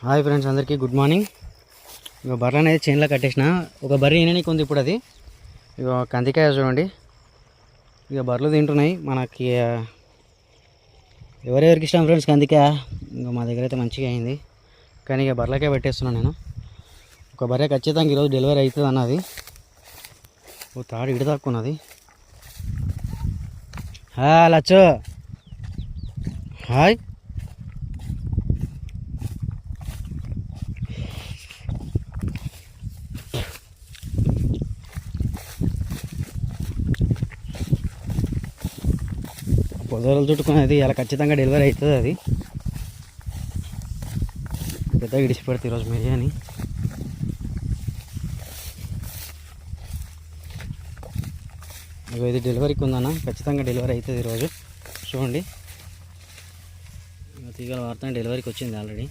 Hi friends, అందరికీ good morning. ఇక బర్రె అనేది చైన్లో కట్టేసిన. ఒక బర్రె ఈయననికి ఉంది ఇప్పుడు. అది ఇక కందికాయ చూడండి, ఇక బర్రెలు తింటున్నాయి. మనకి ఎవరెవరికి ఇష్టం ఫ్రెండ్స్ కందికాయ. ఇంకా మా దగ్గర అయితే మంచిగా అయింది, కానీ ఇక బర్రెలకే పెట్టేస్తున్నాను నేను. ఒక బర్రె ఖచ్చితంగా ఈరోజు డెలివరీ అవుతుంది అన్నది. ఓ తాడు ఇడి తక్కున్నది. లచ్చు హాయ్. పొదలు చుట్టుకునేది ఇలా ఖచ్చితంగా డెలివరీ అవుతుంది. అది పెద్దగా ఇడిచిపెడితే ఈరోజు బిర్యానీ. ఇది డెలివరీకి ఉందన్న, ఖచ్చితంగా డెలివరీ అవుతుంది ఈరోజు. చూడండి, తీగల వార్త డెలివరీకి వచ్చింది ఆల్రెడీ.